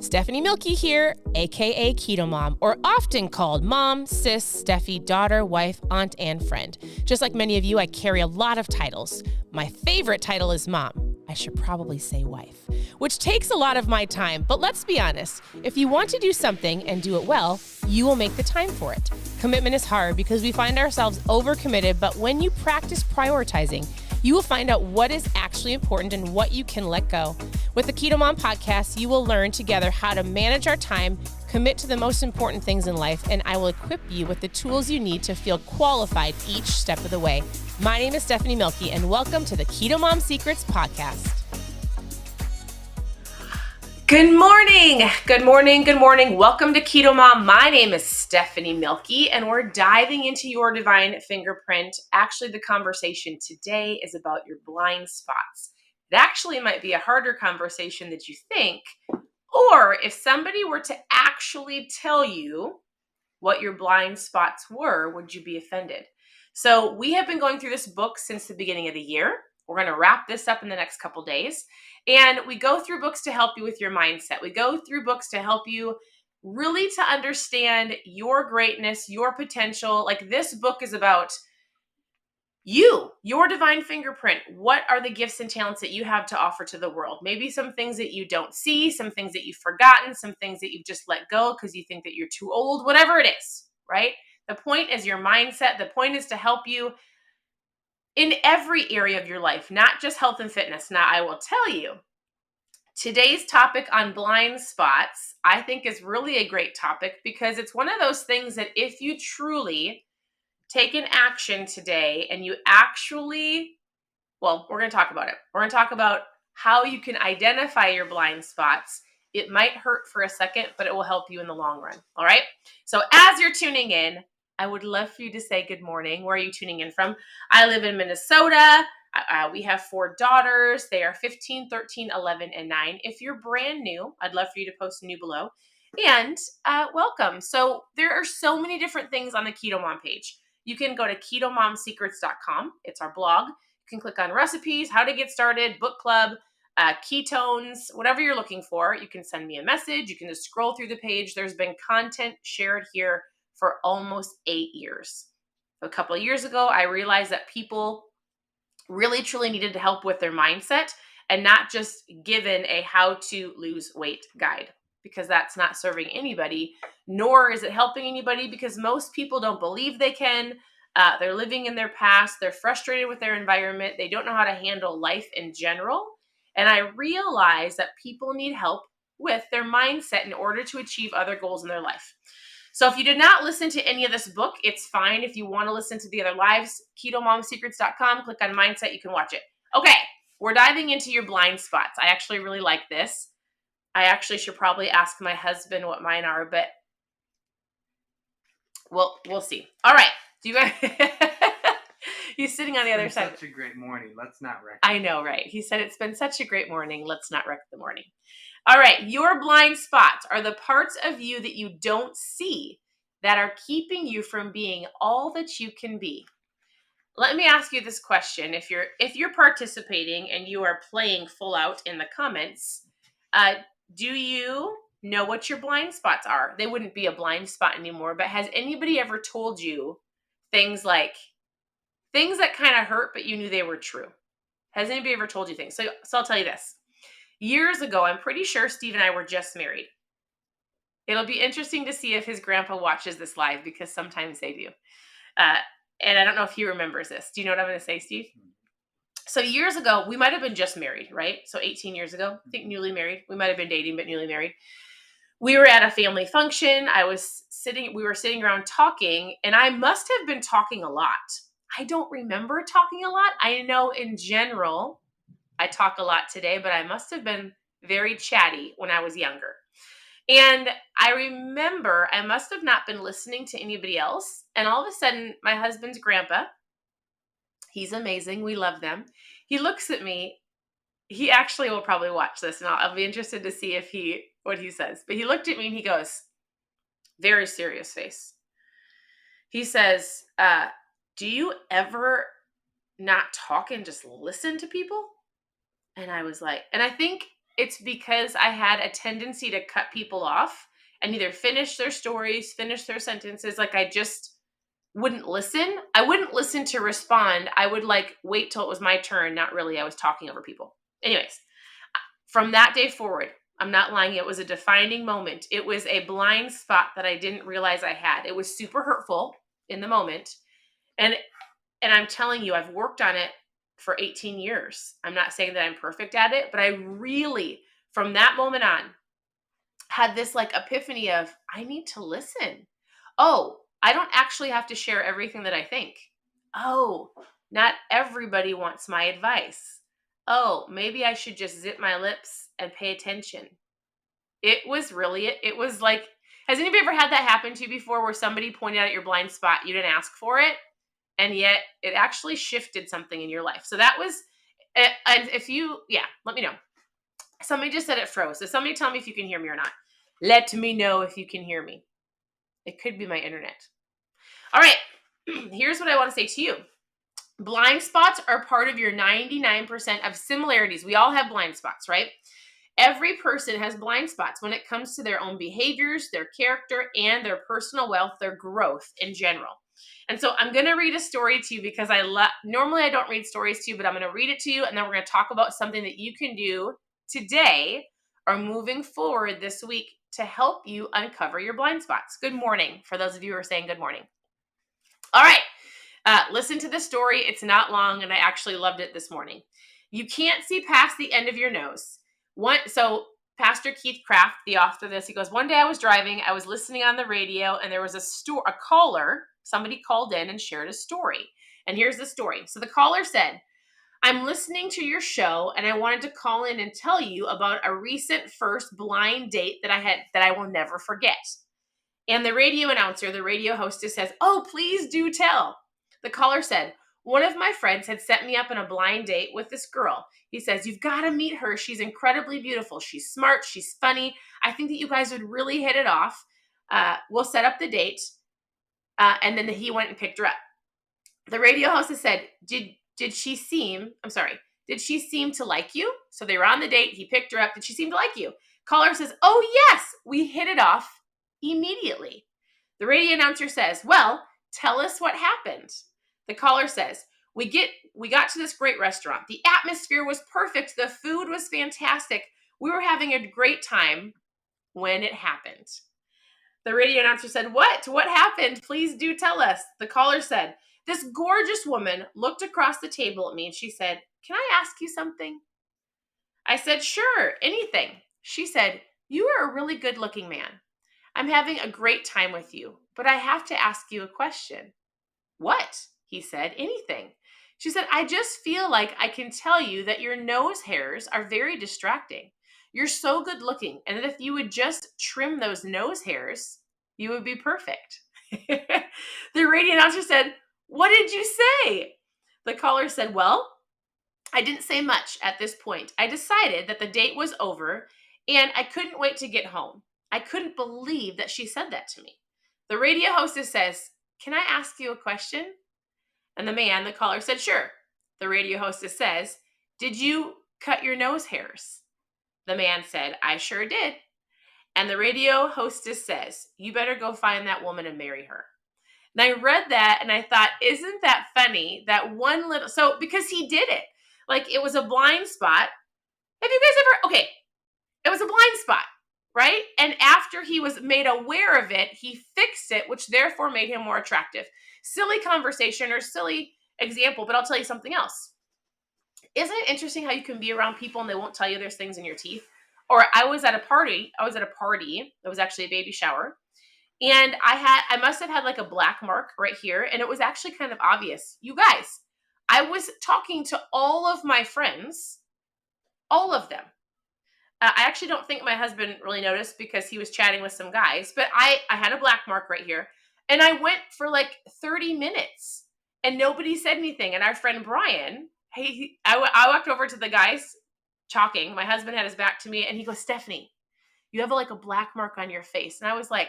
Stephanie Milky here, aka KetoMOM, or often called mom, sis, Steffi, daughter, wife, aunt, and friend. Just like many of you, I carry a lot of titles. My favorite title is mom. I should probably say wife, which takes a lot of my time. But let's be honest, if you want to do something and do it well, you will make the time for it. Commitment is hard because we find ourselves overcommitted, but when you practice prioritizing, you will find out what is actually important and what you can let go. With the KetoMOM podcast, you will learn together how to manage our time, commit to the most important things in life, and I will equip you with the tools you need to feel qualified each step of the way. My name is Stephanie Milky, and welcome to the KetoMOM Secrets podcast. Good morning. Good morning. Good morning. Welcome to KetoMOM. My name is Stephanie Milky, and we're diving into your divine fingerprint. Actually, the conversation today is about your blind spots. It actually might be a harder conversation than you think, or if somebody were to actually tell you what your blind spots were, would you be offended? So we have been going through this book since the beginning of the year. We're going to wrap this up in the next couple days. And we go through books to help you with your mindset. We go through books to help you really to understand your greatness, your potential. Like this book is about you, your divine fingerprint. What are the gifts and talents that you have to offer to the world? Maybe some things that you don't see, some things that you've forgotten, some things that you've just let go because you think that you're too old, whatever it is, right? The point is your mindset. The point is to help you in every area of your life, not just health and fitness. Now, I will tell you, today's topic on blind spots, I think is really a great topic because it's one of those things that if you truly take an action today and you actually, well, we're going to talk about it. We're going to talk about how you can identify your blind spots. It might hurt for a second, but it will help you in the long run. All right. So as you're tuning in, I would love for you to say good morning. Where are you tuning in from? I live in Minnesota. We have 4 daughters. They are 15, 13, 11, and 9. If you're brand new, I'd love for you to post new below. And welcome. So there are so many different things on the KetoMOM page. You can go to ketomomsecrets.com. It's our blog. You can click on recipes, how to get started, book club, ketones, whatever you're looking for. You can send me a message. You can just scroll through the page. There's been content shared here for almost 8 years. A couple of years ago, I realized that people really truly needed help with their mindset and not just given a how to lose weight guide, because that's not serving anybody, nor is it helping anybody because most people don't believe they can. They're living in their past. They're frustrated with their environment. They don't know how to handle life in general. And I realize that people need help with their mindset in order to achieve other goals in their life. So if you did not listen to any of this book, it's fine. If you want to listen to the other lives, ketomomsecrets.com, click on mindset, you can watch it. Okay, we're diving into your blind spots. I actually really like this. I actually should probably ask my husband what mine are, but we'll see. All right. Do you guys He's sitting on the other side. Such a great morning. Let's not wreck it. I know, right? He said it's been such a great morning. Let's not wreck the morning. All right, your blind spots are the parts of you that you don't see that are keeping you from being all that you can be. Let me ask you this question. If you're participating and you are playing full out in the comments, do you know what your blind spots are? They wouldn't be a blind spot anymore, but has anybody ever told you things that kind of hurt, but you knew they were true? Has anybody ever told you things? So I'll tell you this. Years ago, I'm pretty sure Steve and I were just married. It'll be interesting to see if his grandpa watches this live because sometimes they do. And I don't know if he remembers this. Do you know what I'm going to say, Steve? So years ago, we might have been just married, right? So 18 years ago, I think newly married. We might have been dating, but newly married. We were at a family function. We were sitting around talking, and I must have been talking a lot. I don't remember talking a lot. I know in general, I talk a lot today, but I must have been very chatty when I was younger. And I remember I must have not been listening to anybody else. And all of a sudden, my husband's grandpa, he's amazing. We love them. He looks at me. He actually will probably watch this, and I'll be interested to see what he says. But he looked at me and he goes, very serious face. He says, do you ever not talk and just listen to people? And I was like, and I think It's because I had a tendency to cut people off and either finish their stories, finish their sentences. Like I just wouldn't listen. I wouldn't listen to respond. I would like wait till it was my turn. Not really. I was talking over people. Anyways, from that day forward, I'm not lying. It was a defining moment. It was a blind spot that I didn't realize I had. It was super hurtful in the moment. And I'm telling you, I've worked on it for 18 years. I'm not saying that I'm perfect at it, but I really, from that moment on, had this like epiphany of I need to listen. Oh, I don't actually have to share everything that I think. Oh, not everybody wants my advice. Oh, maybe I should just zip my lips and pay attention. It was like, has anybody ever had that happen to you before where somebody pointed out your blind spot, you didn't ask for it, and yet it actually shifted something in your life? So that was, and if you, yeah, let me know. Somebody just said it froze. So somebody tell me if you can hear me or not. Let me know if you can hear me. It could be my internet. All right. Here's what I want to say to you. Blind spots are part of your 99% of similarities. We all have blind spots, right? Every person has blind spots when it comes to their own behaviors, their character, and their personal wealth, their growth in general. And so I'm going to read a story to you because normally I don't read stories to you, but I'm going to read it to you, and then we're going to talk about something that you can do today or moving forward this week to help you uncover your blind spots. Good morning, for those of you who are saying good morning. All right, listen to the story. It's not long, and I actually loved it this morning. You can't see past the end of your nose. So Pastor Keith Craft, the author of this, he goes, one day I was driving, I was listening on the radio, and there was a caller, somebody called in and shared a story. And here's the story. So the caller said, I'm listening to your show, and I wanted to call in and tell you about a recent first blind date that I had that I will never forget. And the radio announcer, the radio hostess says, oh, please do tell. The caller said, one of my friends had set me up on a blind date with this girl. He says, you've got to meet her. She's incredibly beautiful. She's smart. She's funny. I think that you guys would really hit it off. We'll set up the date. And then he went and picked her up. The radio hostess said, did she seem to like you? So they were on the date. He picked her up. Did she seem to like you? Caller says, oh, yes, we hit it off immediately. The radio announcer says, well, tell us what happened. The caller says, we got to this great restaurant. The atmosphere was perfect. The food was fantastic. We were having a great time when it happened. The radio announcer said, what happened? Please do tell us. The caller said, this gorgeous woman looked across the table at me and she said, can I ask you something? I said, sure, anything. She said, you are a really good looking man. I'm having a great time with you, but I have to ask you a question. What? He said, anything. She said, I just feel like I can tell you that your nose hairs are very distracting. You're so good looking, and that if you would just trim those nose hairs, you would be perfect. The radio announcer said, what did you say? The caller said, well, I didn't say much at this point. I decided that the date was over, and I couldn't wait to get home. I couldn't believe that she said that to me. The radio hostess says, can I ask you a question? And the caller said, sure. The radio hostess says, did you cut your nose hairs? The man said, I sure did. And the radio hostess says, you better go find that woman and marry her. And I read that and I thought, isn't that funny? Because he did it. Like it was a blind spot. Have you guys ever, it was a blind spot, right? And after he was made aware of it, he fixed it, which therefore made him more attractive. Silly conversation or silly example, but I'll tell you something else. Isn't it interesting how you can be around people and they won't tell you there's things in your teeth? Or I was at a party. It was actually a baby shower. And I must have had like a black mark right here. And it was actually kind of obvious. You guys, I was talking to all of my friends, all of them. I actually don't think my husband really noticed because he was chatting with some guys, but I had a black mark right here. And I went for like 30 minutes and nobody said anything. And our friend Brian, I walked over to the guys talking. My husband had his back to me and he goes, Stephanie, you have like a black mark on your face. And I was like,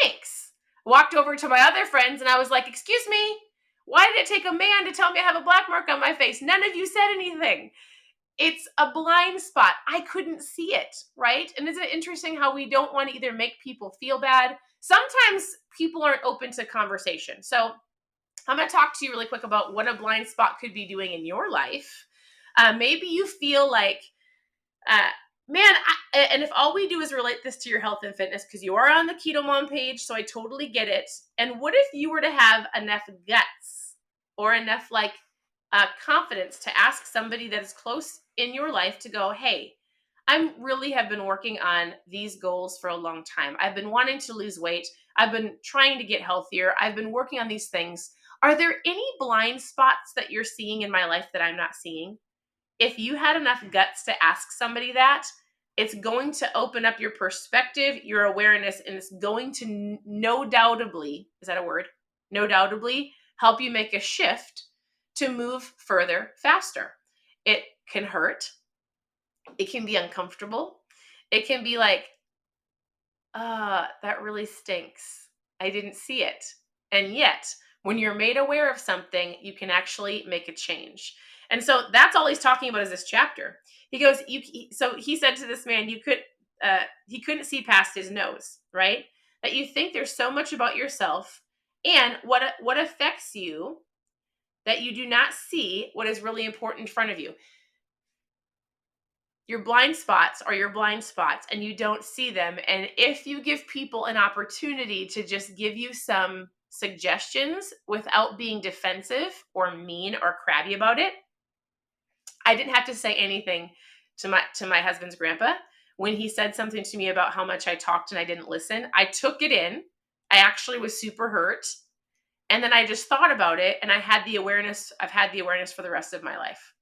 thanks. Walked over to my other friends and I was like, excuse me, why did it take a man to tell me I have a black mark on my face? None of you said anything. it's a blind spot. I couldn't see it, right? And isn't it interesting how we don't want to either make people feel bad? Sometimes people aren't open to conversation. So I'm going to talk to you really quick about what a blind spot could be doing in your life. Maybe you feel like, uh, man, and if all we do is relate this to your health and fitness, because you are on the KetoMOM page, so I totally get it. And what if you were to have enough guts or enough confidence to ask somebody that is close in your life to go, hey, I really have been working on these goals for a long time. I've been wanting to lose weight. I've been trying to get healthier. I've been working on these things. Are there any blind spots that you're seeing in my life that I'm not seeing? If you had enough guts to ask somebody that, it's going to open up your perspective, your awareness, and it's going to no doubtably, is that a word? No doubtably help you make a shift to move further, faster. It can hurt. It can be uncomfortable. It can be like, that really stinks. I didn't see it. And yet, when you're made aware of something, you can actually make a change. And so that's all he's talking about is this chapter. He goes, so he said to this man, he couldn't see past his nose, right? That you think there's so much about yourself and what affects you that you do not see what is really important in front of you. Your blind spots are your blind spots and you don't see them. And if you give people an opportunity to just give you some suggestions without being defensive or mean or crabby about it, I didn't have to say anything to my husband's grandpa. When he said something to me about how much I talked and I didn't listen, I took it in. I actually was super hurt. And then I just thought about it and I've had the awareness for the rest of my life.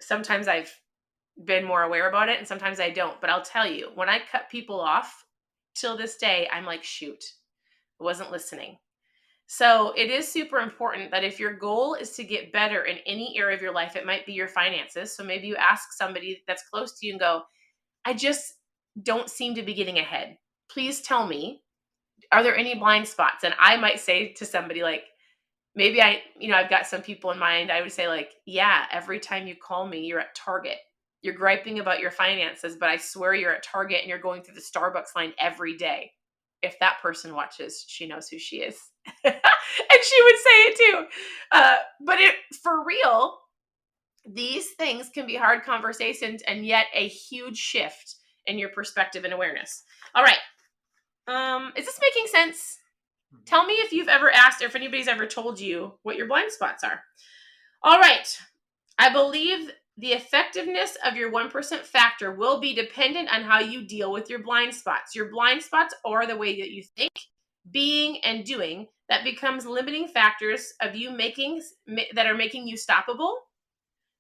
Sometimes I've been more aware about it and sometimes I don't. But I'll tell you, when I cut people off till this day, I'm like, shoot, I wasn't listening. So it is super important that if your goal is to get better in any area of your life, it might be your finances. So maybe you ask somebody that's close to you and go, I just don't seem to be getting ahead. Please tell me, are there any blind spots? And I might say to somebody like, maybe I've got some people in mind. I would say like, yeah, every time you call me, you're at Target. You're griping about your finances, but I swear you're at Target and you're going through the Starbucks line every day. If that person watches, she knows who she is. And she would say it too. But for real, these things can be hard conversations and yet a huge shift in your perspective and awareness. All right. Is this making sense? Tell me if you've ever asked or if anybody's ever told you what your blind spots are. All right. I believe the effectiveness of your 1% factor will be dependent on how you deal with your blind spots. Your blind spots are the way that you think, being, and doing that becomes limiting factors of you that are making you stoppable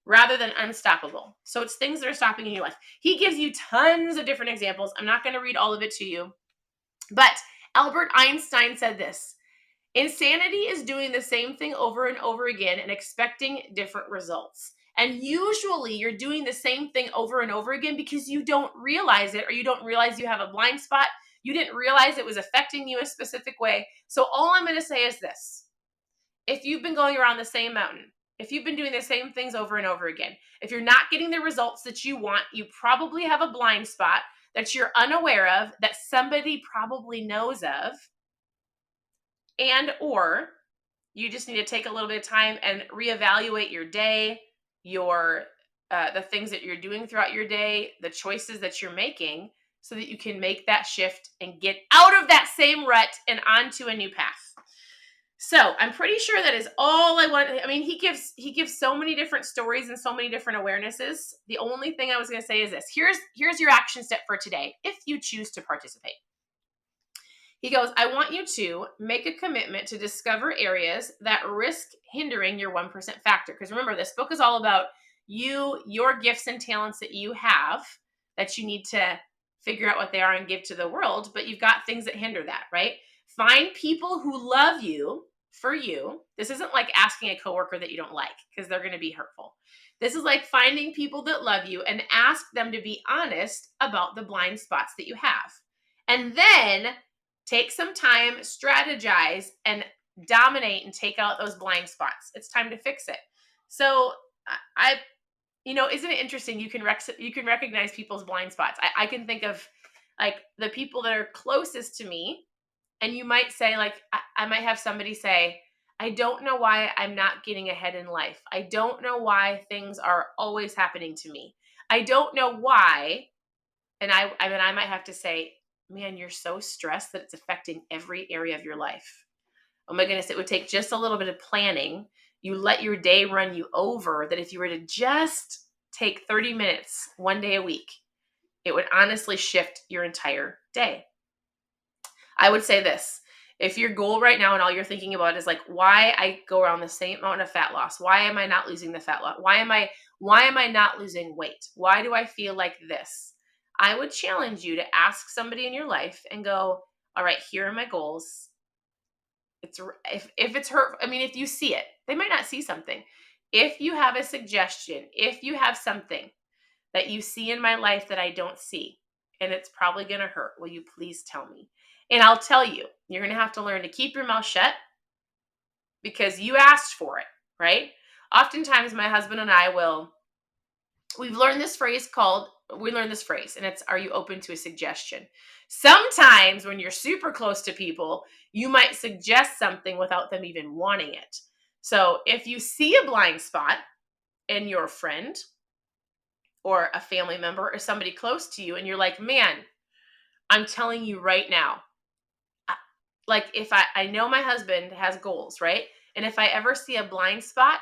rather than unstoppable. So it's things that are stopping in your life. He gives you tons of different examples. I'm not going to read all of it to you, but Albert Einstein said this: insanity is doing the same thing over and over again and expecting different results. And usually you're doing the same thing over and over again because you don't realize it, or you don't realize you have a blind spot. You didn't realize it was affecting you a specific way. So all I'm going to say is this: if you've been going around the same mountain, if you've been doing the same things over and over again, if you're not getting the results that you want, you probably have a blind spot that you're unaware of, that somebody probably knows of, and or you just need to take a little bit of time and reevaluate your day, the things that you're doing throughout your day, the choices that you're making, so that you can make that shift and get out of that same rut and onto a new path. So I'm pretty sure that is all I want. I mean, he gives so many different stories and so many different awarenesses. The only thing I was going to say is this: here's your action step for today, if you choose to participate. He goes, I want you to make a commitment to discover areas that risk hindering your 1% factor. Because remember, this book is all about your gifts and talents that you have that you need to figure out what they are and give to the world. But you've got things that hinder that, right? Find people who love you for you. This isn't like asking a coworker that you don't like, because they're going to be hurtful. This is like finding people that love you and ask them to be honest about the blind spots that you have. And then take some time, strategize, and dominate and take out those blind spots. It's time to fix it. So isn't it interesting? You can recognize people's blind spots. I can think of like the people that are closest to me, and you might say like I might have somebody say, I don't know why I'm not getting ahead in life. I don't know why things are always happening to me. I don't know why. And I might have to say, man, you're so stressed that it's affecting every area of your life. Oh my goodness, it would take just a little bit of planning. You let your day run you over, that if you were to just take 30 minutes one day a week, it would honestly shift your entire day. I would say this. If your goal right now and all you're thinking about is like why I go around the same amount of fat loss, why am I not losing the fat loss? Why am I not losing weight? Why do I feel like this? I would challenge you to ask somebody in your life and go, all right, here are my goals. If it's hurt, I mean, if you see it, they might not see something. If you have a suggestion, if you have something that you see in my life that I don't see, and it's probably going to hurt, will you please tell me? And I'll tell you, you're going to have to learn to keep your mouth shut because you asked for it, right? Oftentimes, my husband and I we've learned this phrase and it's, are you open to a suggestion? Sometimes when you're super close to people, you might suggest something without them even wanting it. So if you see a blind spot in your friend or a family member or somebody close to you, and you're like, man, I'm telling you right now, like if I know my husband has goals, right? And if I ever see a blind spot,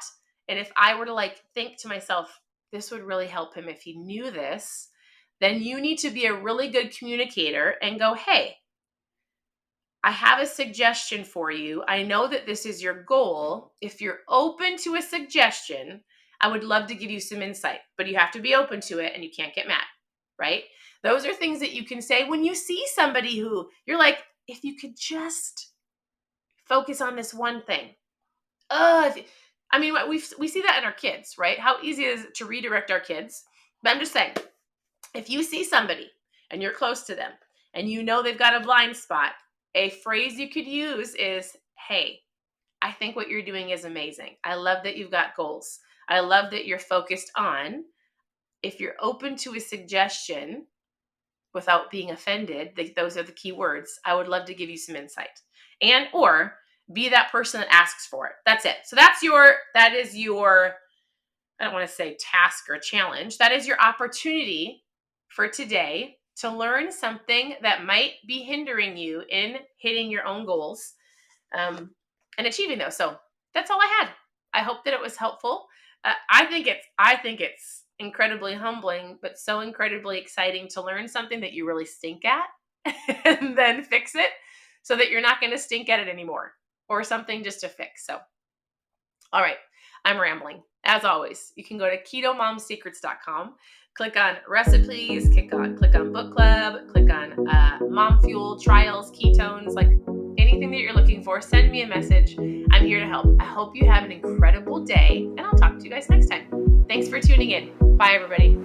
and if I were to like think to myself, this would really help him if he knew this, then you need to be a really good communicator and go, hey, I have a suggestion for you. I know that this is your goal. If you're open to a suggestion, I would love to give you some insight, but you have to be open to it and you can't get mad, right? Those are things that you can say when you see somebody who you're like, if you could just focus on this one thing. We see that in our kids, right? How easy it is to redirect our kids. But I'm just saying, if you see somebody and you're close to them and you know they've got a blind spot, a phrase you could use is, hey, I think what you're doing is amazing. I love that you've got goals. I love that you're focused on. If you're open to a suggestion without being offended, those are the key words. I would love to give you some insight. And or be that person that asks for it. That's it. So that is your, I don't want to say task or challenge. That is your opportunity for today to learn something that might be hindering you in hitting your own goals and achieving those. So that's all I had. I hope that it was helpful. I think it's incredibly humbling, but so incredibly exciting to learn something that you really stink at and then fix it so that you're not going to stink at it anymore, or something just to fix. So, all right, I'm rambling. As always, you can go to ketomomsecrets.com, click on recipes, click on book club, click on mom fuel, trials, ketones, like anything that you're looking for, send me a message. I'm here to help. I hope you have an incredible day, and I'll talk to you guys next time. Thanks for tuning in. Bye, everybody.